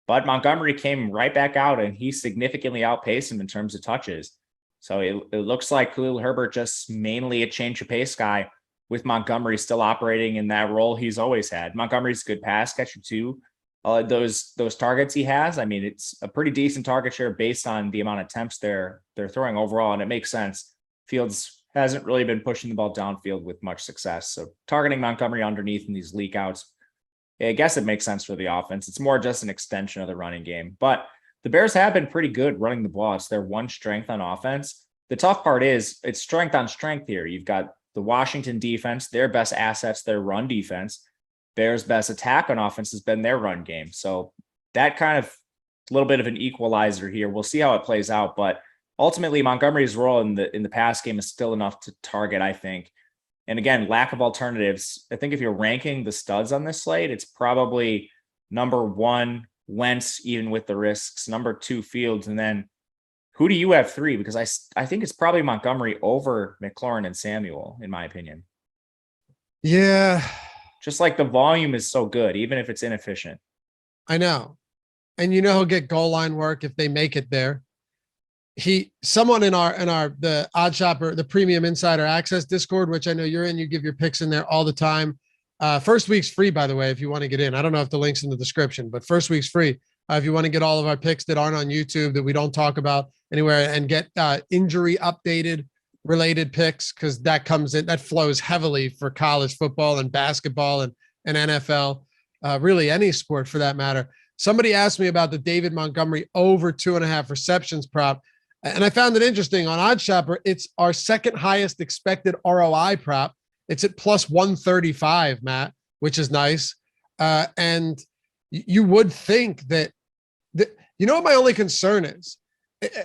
But Montgomery came right back out and he significantly outpaced him in terms of touches. So it looks like Khalil Herbert just mainly a change of pace guy with Montgomery still operating in that role he's always had. Montgomery's a good pass catcher too. Those targets he has, I mean, it's a pretty decent target share based on the amount of attempts they're throwing overall, and it makes sense. Fields hasn't really been pushing the ball downfield with much success. So targeting Montgomery underneath in these leak outs, I guess it makes sense for the offense. It's more just an extension of the running game. But the Bears have been pretty good running the ball. It's their one strength on offense. The tough part is it's strength on strength here. You've got the Washington defense, their best assets, their run defense. Bears' best attack on offense has been their run game. So that kind of a little bit of an equalizer here. We'll see how it plays out. But ultimately, Montgomery's role in the pass game is still enough to target, I think. And again, lack of alternatives. I think if you're ranking the studs on this slate, it's probably number 1, Wentz, even with the risks, number 2, Fields, and then who do you have 3? Because I think it's probably Montgomery over McLaurin and Samuel, in my opinion. Yeah. Just like the volume is so good, even if it's inefficient. I know. And he'll get goal line work if they make it there. Someone in the Odd Shopper, the Premium Insider Access Discord, which I know you're in, you give your picks in there all the time. First week's free, by the way, if you want to get in. I don't know if the link's in the description, but first week's free. If you want to get all of our picks that aren't on YouTube, that we don't talk about anywhere, and get injury updated related picks, because that comes in, that flows heavily for college football and basketball and NFL, really any sport for that matter. Somebody asked me about the David Montgomery over 2.5 receptions prop. And I found it interesting on Odd Shopper. It's our second highest expected ROI prop. It's at plus 135, Matt, which is nice. And you would think that, what my only concern is?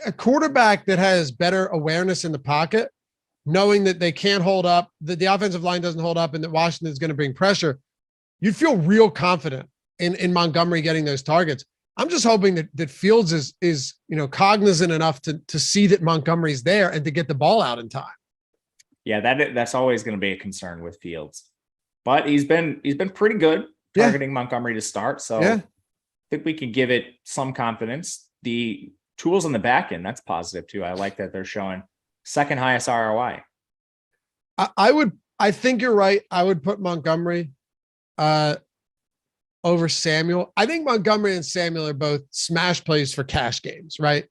A quarterback that has better awareness in the pocket, knowing that they can't hold up, that the offensive line doesn't hold up, and that Washington is going to bring pressure, you'd feel real confident in Montgomery getting those targets. I'm just hoping that Fields is cognizant enough to see that Montgomery's there and to get the ball out in time. Yeah, that's always going to be a concern with Fields, but he's been pretty good targeting Montgomery to start. So I think we can give it some confidence. The tools on the back end, that's positive too. I like that they're showing second highest ROI. I think you're right. I would put Montgomery over Samuel. I think Montgomery and Samuel are both smash plays for cash games, right?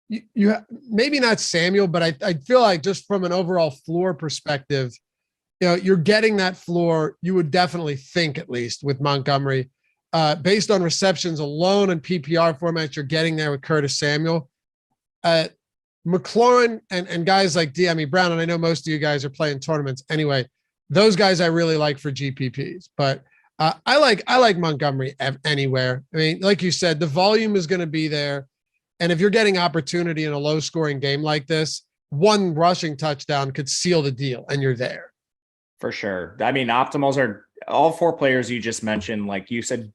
You maybe not Samuel, but I feel like just from an overall floor perspective, you're getting that floor. You would definitely think, at least with Montgomery. based on receptions alone and PPR formats, you're getting there with Curtis Samuel. McLaurin and guys like Dyami Brown, and I know most of you guys are playing tournaments anyway. Those guys I really like for GPPs, but I like Montgomery anywhere. I mean, like you said, the volume is going to be there, and if you're getting opportunity in a low-scoring game like this, one rushing touchdown could seal the deal, and you're there. For sure. I mean, optimals are all four players you just mentioned. Like you said,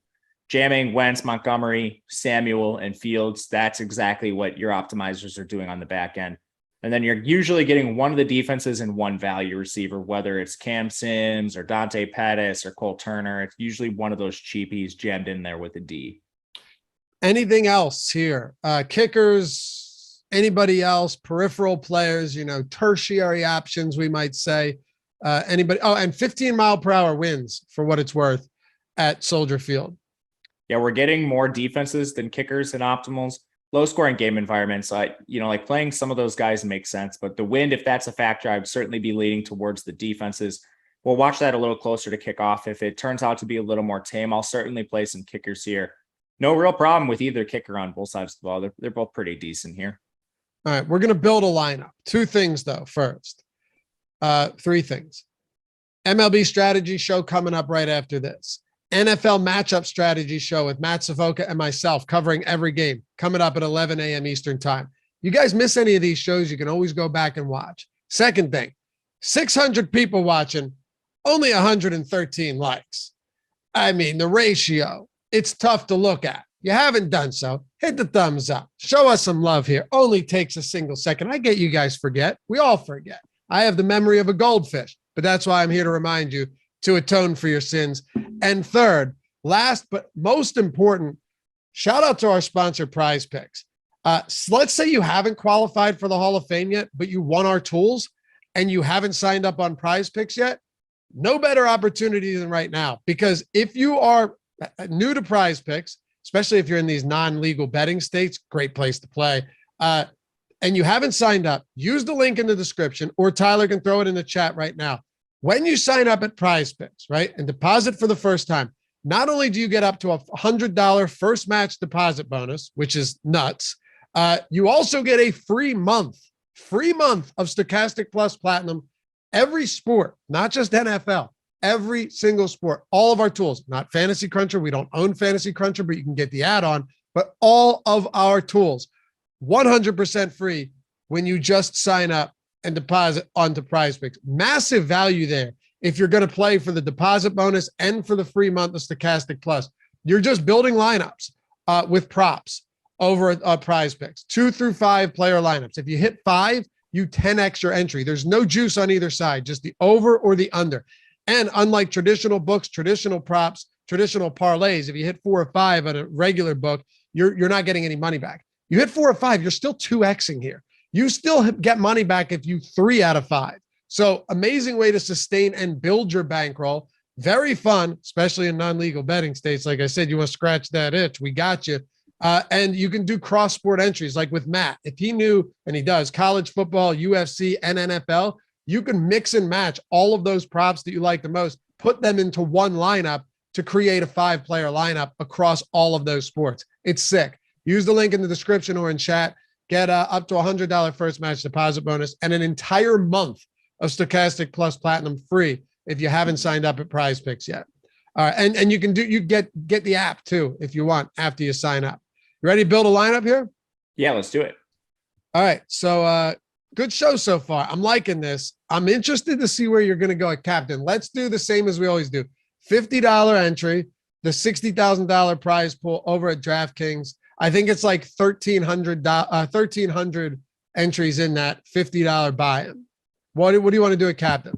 jamming Wentz, Montgomery, Samuel, and Fields. That's exactly what your optimizers are doing on the back end. And then you're usually getting one of the defenses and one value receiver, whether it's Cam Sims or Dante Pettis or Cole Turner. It's usually one of those cheapies jammed in there with a D. Anything else here? Kickers, anybody else, peripheral players, tertiary options, we might say. Anybody? Oh, and 15 mile per hour wins for what it's worth at Soldier Field. Yeah, we're getting more defenses than kickers and optimals. Low scoring game environments, like playing some of those guys makes sense, but the wind, if that's a factor, I would certainly be leaning towards the defenses. We'll watch that a little closer to kickoff. If it turns out to be a little more tame, I'll certainly play some kickers here. No real problem with either kicker on both sides of the ball. They're both pretty decent here. All right, we're going to build a lineup. Two things though. First, three things. MLB strategy show coming up right after this. NFL matchup strategy show with Matt Savoca and myself covering every game coming up at 11 a.m. Eastern time. You guys miss any of these shows, you can always go back and watch. Second thing, 600 people watching, only 113 likes. I mean, the ratio, it's tough to look at. You haven't done so, hit the thumbs up. Show us some love here. Only takes a single second. I get you guys forget. We all forget. I have the memory of a goldfish, but that's why I'm here to remind you to atone for your sins. And third, last but most important, shout out to our sponsor, PrizePicks. Let's say you haven't qualified for the Hall of Fame yet, but you won our tools and you haven't signed up on PrizePicks yet. No better opportunity than right now, because if you are new to PrizePicks, especially if you're in these non-legal betting states, great place to play. And you haven't signed up, use the link in the description, or Tyler can throw it in the chat right now. When you sign up at PrizePicks, right, and deposit for the first time, not only do you get up to a $100 first match deposit bonus, which is nuts, you also get a free month of Stokastic Plus Platinum. Every sport, not just NFL, every single sport, all of our tools, not Fantasy Cruncher. We don't own Fantasy Cruncher, but you can get the add-on, but all of our tools, 100% free when you just sign up and deposit onto PrizePicks. Massive value there. If you're going to play for the deposit bonus and for the free month of Stokastic Plus, you're just building lineups with props over at PrizePicks, 2 through 5 player lineups. If you hit 5, you 10x your entry. There's no juice on either side, just the over or the under. And unlike traditional books, traditional props, traditional parlays, if you hit 4 or 5 on a regular book, you're not getting any money back. You hit 4 or 5, you're still 2xing here. You still get money back if you 3 out of 5. So amazing way to sustain and build your bankroll. Very fun, especially in non-legal betting states. Like I said, you want to scratch that itch, we got you. And you can do cross-sport entries like with Matt. If he knew, and he does, college football, UFC, and NFL, you can mix and match all of those props that you like the most, put them into one lineup to create a 5-player lineup across all of those sports. It's sick. Use the link in the description or in chat. Get up to $100 first match deposit bonus and an entire month of Stokastic Plus Platinum free if you haven't signed up at PrizePicks yet. All right, and you can get the app too if you want after you sign up. You ready to build a lineup here? Yeah, let's do it. All right, so good show so far. I'm liking this. I'm interested to see where you're going to go at captain. Let's do the same as we always do. $50 entry, the $60,000 prize pool over at DraftKings. I think it's like 1,300 entries in that $50 buy-in. What do you want to do at captain?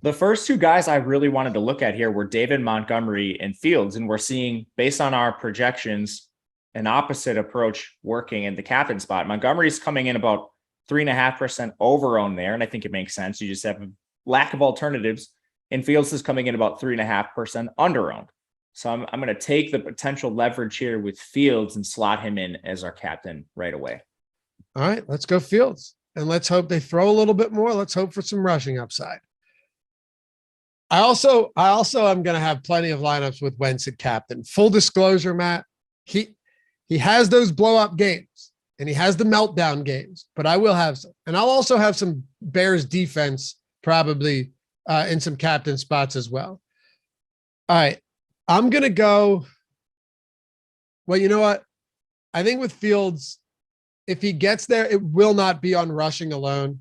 The first two guys I really wanted to look at here were David Montgomery and Fields, and we're seeing, based on our projections, an opposite approach working in the captain spot. Montgomery's coming in about 3.5% over-owned there, and I think it makes sense. You just have a lack of alternatives, and Fields is coming in about 3.5% under-owned. So I'm going to take the potential leverage here with Fields and slot him in as our captain right away. All right, let's go Fields. And let's hope they throw a little bit more. Let's hope for some rushing upside. I also am going to have plenty of lineups with Wentz at captain. Full disclosure, Matt, he has those blow up games and he has the meltdown games, but I will have some, and I'll also have some Bears defense probably in some captain spots as well. All right, I'm going to go. Well, you know what? I think with Fields, if he gets there, it will not be on rushing alone.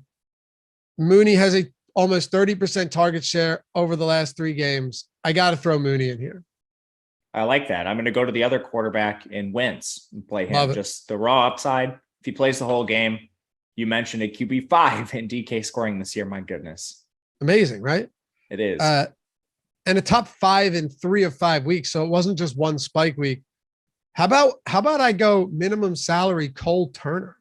Mooney has a almost 30% target share over the last 3 games. I got to throw Mooney in here. I like that. I'm going to go to the other quarterback in Wentz and play him. Just the raw upside. If he plays the whole game, you mentioned a QB5 in DK scoring this year. My goodness. Amazing, right? It is. And a top 5 in 3 of 5 weeks. So it wasn't just one spike week. How about I go minimum salary Cole Turner?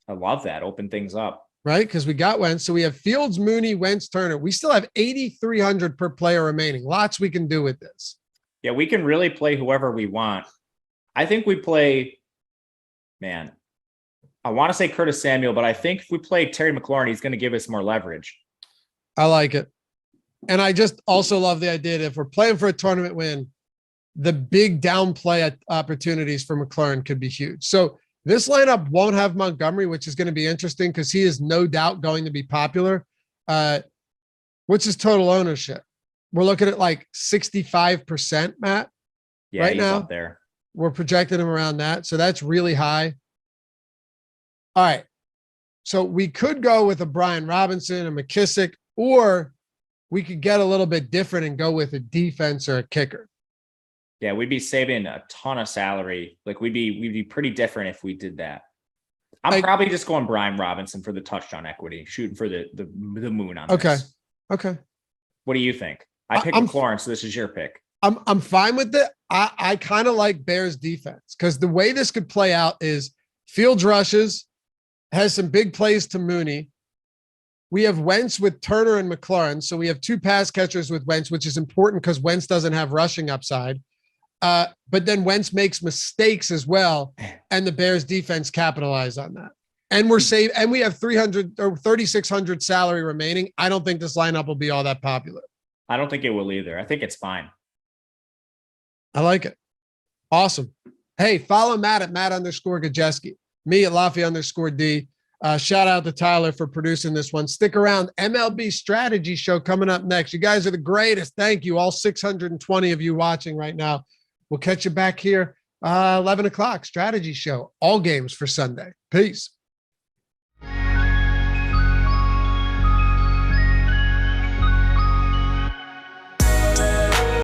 I love that. Open things up. Right? Because we got Wentz. So we have Fields, Mooney, Wentz, Turner. We still have 8,300 per player remaining. Lots we can do with this. Yeah, we can really play whoever we want. I think we play, man, I want to say Curtis Samuel, but I think if we play Terry McLaurin, he's going to give us more leverage. I like it. And I just also love the idea that if we're playing for a tournament win, the big downplay opportunities for McLaurin could be huge. So this lineup won't have Montgomery, which is going to be interesting because he is no doubt going to be popular. What's his total ownership? We're looking at like 65%, Matt. Yeah, right he's now. Up there. We're projecting him around that. So that's really high. All right. So we could go with a Brian Robinson, a McKissick, or we could get a little bit different and go with a defense or a kicker. Yeah, we'd be saving a ton of salary. Like we'd be pretty different if we did that. I'm probably just going Brian Robinson for the touchdown equity, shooting for the moon on this. Okay. What do you think? I picked McLaurin, so this is your pick. I'm fine with it. I kind of like Bears defense because the way this could play out is Fields rushes, has some big plays to Mooney. We have Wentz with Turner and McLaurin. So we have 2 pass catchers with Wentz, which is important because Wentz doesn't have rushing upside. But then Wentz makes mistakes as well. And the Bears defense capitalize on that. And we're safe. And we have 300 or 3,600 salary remaining. I don't think this lineup will be all that popular. I don't think it will either. I think it's fine. I like it. Awesome. Hey, follow Matt at Matt_Gajewski, me at Laffy_D. Shout out to Tyler for producing this one. Stick around. MLB strategy show coming up next. You guys are the greatest. Thank you. All 620 of you watching right now. We'll catch you back here 11 o'clock strategy show. All games for Sunday. Peace.